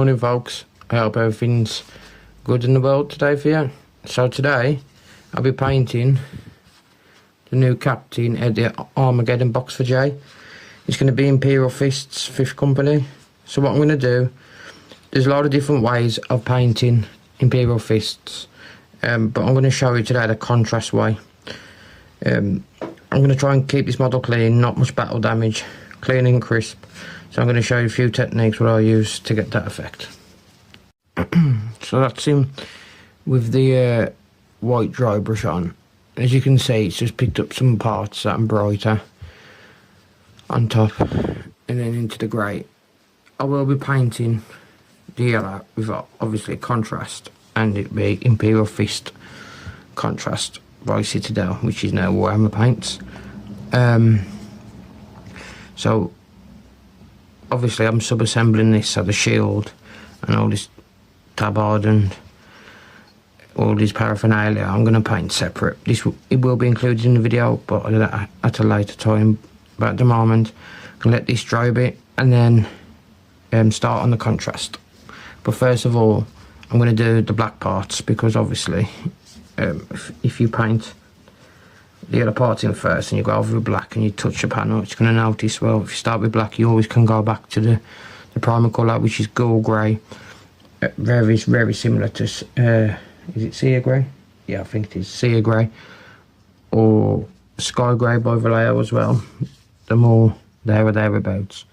Morning folks, I hope everything's good in the world today for you. So today I'll be painting the new captain at the Armageddon box for J. It's going to be Imperial Fists 5th company. So what I'm going to do, there's a lot of different ways of painting Imperial Fists, but I'm going to show you today the contrast way. I'm going to try and keep this model clean, not much battle damage, clean and crisp. So I'm going to show you a few techniques what I use to get that effect. So that's him with the white dry brush on. As you can see, it's just picked up some parts that are brighter on top and then into the grey. I will be painting the yellow with obviously contrast, and it'll be Imperial Fist contrast by Citadel, which is now Armour paints. So obviously I'm sub-assembling this, so the shield and all this tabard and all this paraphernalia I'm going to paint separate. It will be included in the video, but at a later time. But at the moment I'm going to let this dry a bit and then start on the contrast. But first of all I'm going to do the black parts, because obviously if you paint the other parts in first and you go over with black and you touch the panel, it's going to notice, well, if you start with black you always can go back to the primer colour, which is gold grey. Very similar to is it sea grey? Yeah, I think it is sea grey, or sky grey by Vallejo as well. The more there or thereabouts.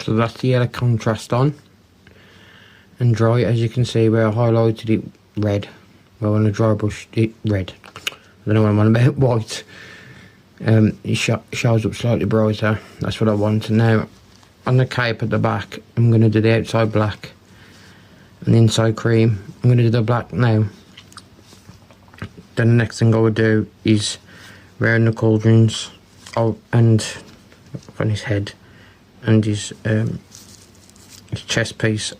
So that's the yellow contrast on and dry. As you can see where I highlighted it red, well, on the dry brush it red, I don't know what I'm on about, white. It shows up slightly brighter, that's what I want. And now on the cape at the back I'm going to do the outside black and the inside cream. I'm going to do the black now. Then the next thing I would do is wearing the cauldrons and on his head and his chest piece.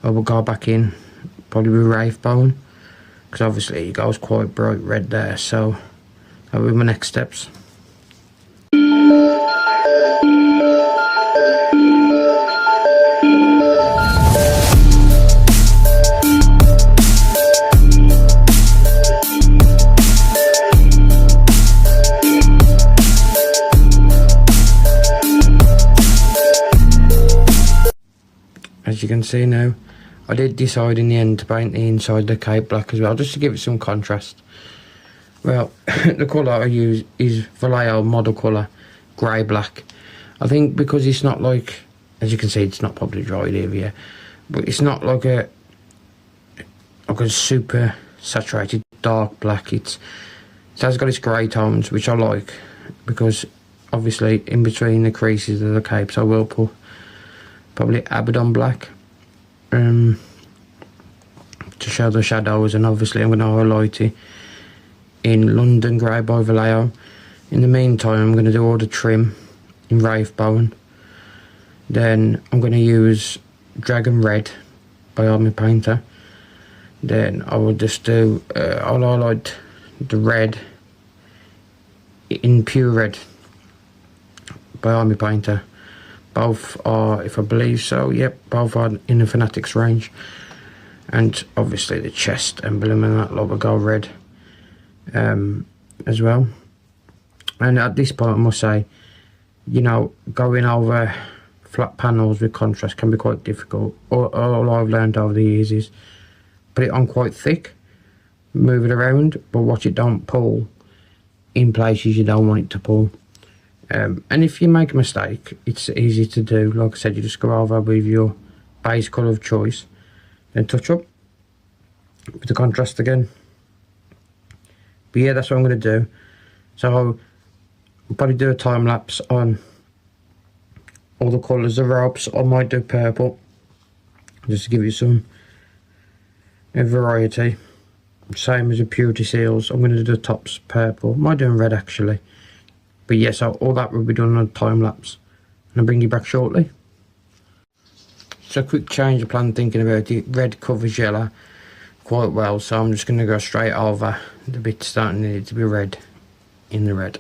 I will go back in probably with Wraith Bone, because obviously it goes quite bright red there, so that will be my next steps. As you can see now, I did decide in the end to paint the inside of the cape black as well, just to give it some contrast. Well, the colour I use is Vallejo model colour, grey black. I think because it's not like, as you can see, it's not properly dried here, but it's not like a super saturated dark black. It has got its grey tones, which I like, because obviously in between the creases of the capes I will put probably Armageddon black to show the shadows, and obviously I'm going to highlight it in London Grey by Vallejo. In the meantime I'm going to do all the trim in Wraith Bone. Then I'm going to use Dragon Red by Armour Painter. Then I will just do I'll highlight the red in Pure Red by Armour Painter. Both are, if I believe so, yep, both are in the Fanatics range. And obviously the chest emblem and that lot will go red as well. And at this point I must say, you know, going over flat panels with contrast can be quite difficult. All I've learned over the years is put it on quite thick, move it around, but watch it don't pull in places you don't want it to pull. And if you make a mistake, it's easy to do. Like I said, you just go over with your base colour of choice, then touch up with the contrast again. But yeah, that's what I'm going to do. So I'll probably do a time lapse on all the colours of ropes. I might do purple, just to give you some variety. Same as the purity seals, I'm going to do the tops purple. Might do in red actually. But yes, all that will be done on a time lapse. And I'll bring you back shortly. So a quick change of plan, thinking about it. Red covers yellow quite well, so I'm just going to go straight over the bits that need to be red in the red.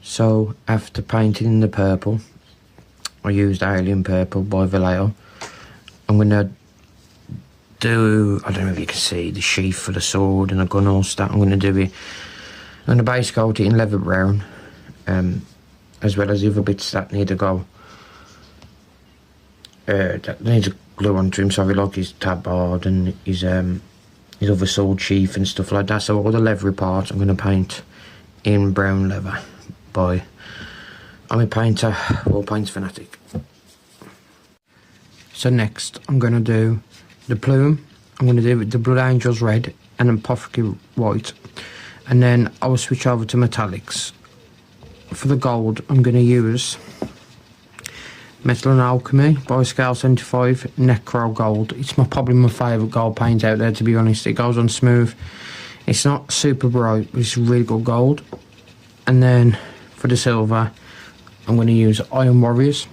So after painting in the purple, I used Alien Purple by Vallejo. I'm going to do, I don't know if you can see, the sheath for the sword and the gun holster. I'm going to do it, I'm going to base coat it in leather brown, as well as the other bits that need to go, that needs a glue onto him, sorry, like his tabard and his other sword sheath and stuff like that. So all the leathery parts I'm going to paint in brown leather. I'm a painter, wall paints fanatic. So next I'm going to do the plume. I'm going to do the Blood Angels red and then Apothecary white, and then I will switch over to metallics. For the gold I'm going to use Metal and Alchemy by Scale 75 Necro Gold. It's probably my favourite gold paint out there, to be honest. It goes on smooth, it's not super bright, but it's really good gold. And then for the silver, I'm going to use Iron Warriors.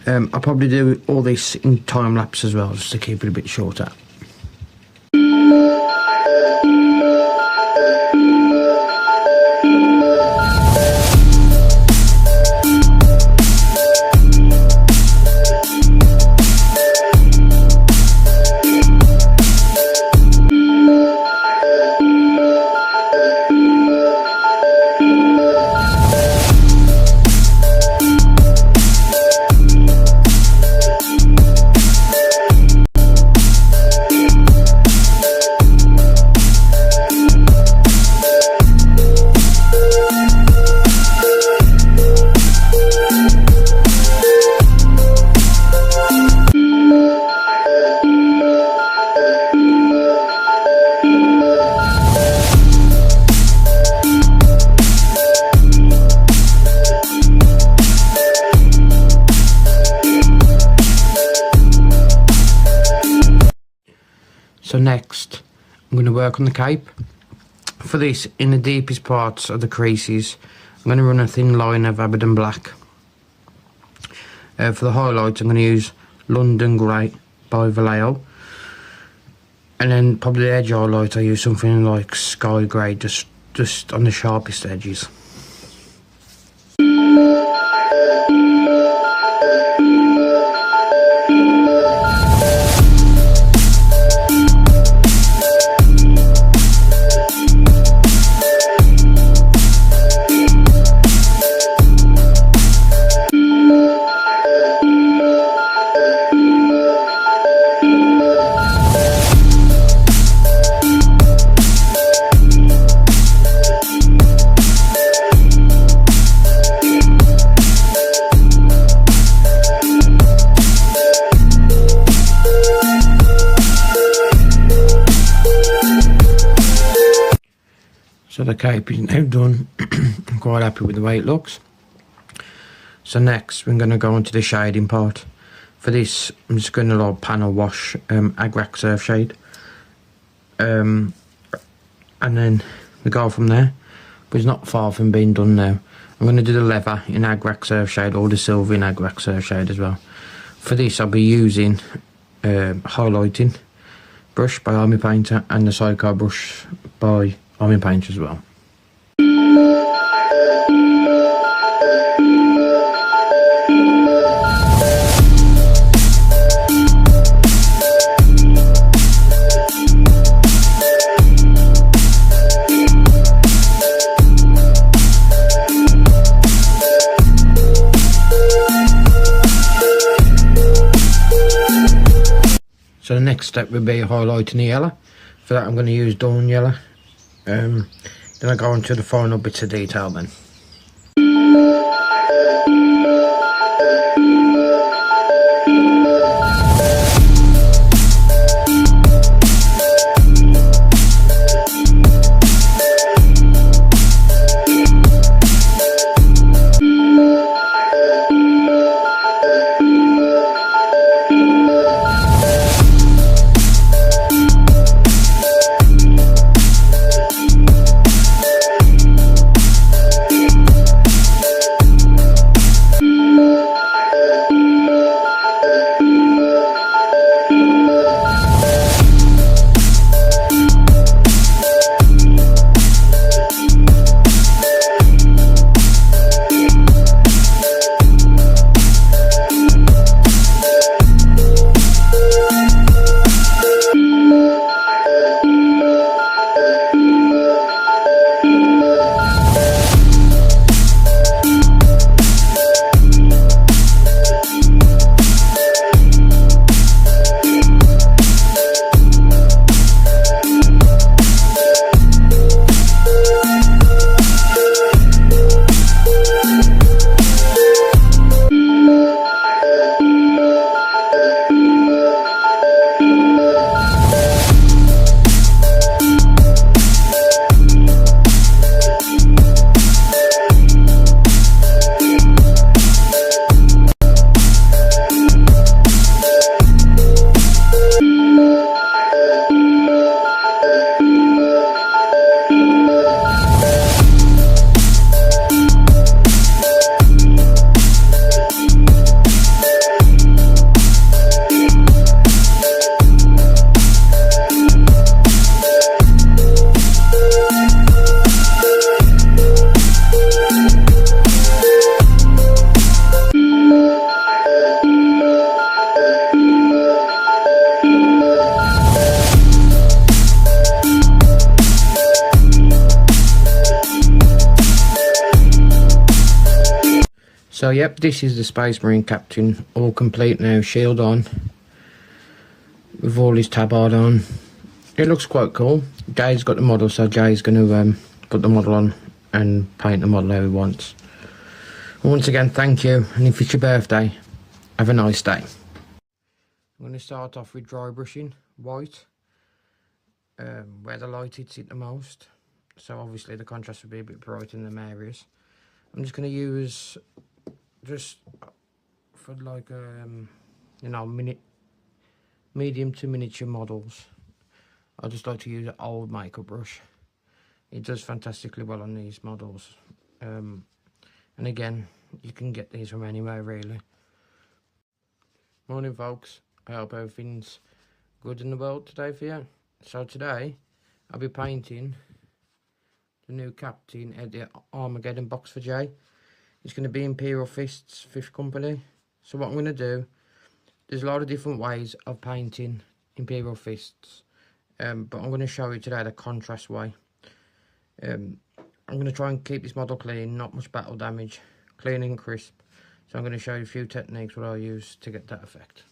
I'll probably do all this in time lapse as well, just to keep it a bit shorter. So next, I'm going to work on the cape. For this, in the deepest parts of the creases, I'm going to run a thin line of Armageddon black. For the highlights, I'm going to use London Grey by Vallejo. And then probably the edge highlight, I use something like Sky Grey, just on the sharpest edges. So the cape is now done. I'm quite happy with the way it looks. So next we're going to go into the shading part. For this I'm just going to like panel wash Agrax Surf Shade, and then we go from there, but it's not far from being done now. I'm going to do the leather in Agrax Surf Shade, or the silver in Agrax Surf Shade as well. For this I'll be using highlighting brush by Army Painter and the sidecar brush by Army Painter as well. So the next step would be highlighting the yellow. For that I'm going to use dawn yellow. Then I go on to the final bits of detail then. So yep, this is the Space Marine Captain, all complete now, shield on, with all his tabard on. It looks quite cool. Jay's got the model, so Jay's going to put the model on and paint the model how he wants. Once again, thank you, and if it's your birthday, have a nice day. I'm going to start off with dry brushing white, where the light hits it the most. So obviously the contrast will be a bit bright in them areas. I'm just going to use, just for like you know, medium to miniature models, I just like to use an old makeup brush. It does fantastically well on these models, and again, you can get these from anywhere really. Morning folks, I hope everything's good in the world today for you. So today I'll be painting the new Captain at the Armageddon box for Jay. It's going to be Imperial Fists 5th company. So what I'm going to do, there's a lot of different ways of painting Imperial Fists, but I'm going to show you today the contrast way. I'm going to try and keep this model clean, not much battle damage, clean and crisp. So I'm going to show you a few techniques what I use to get that effect.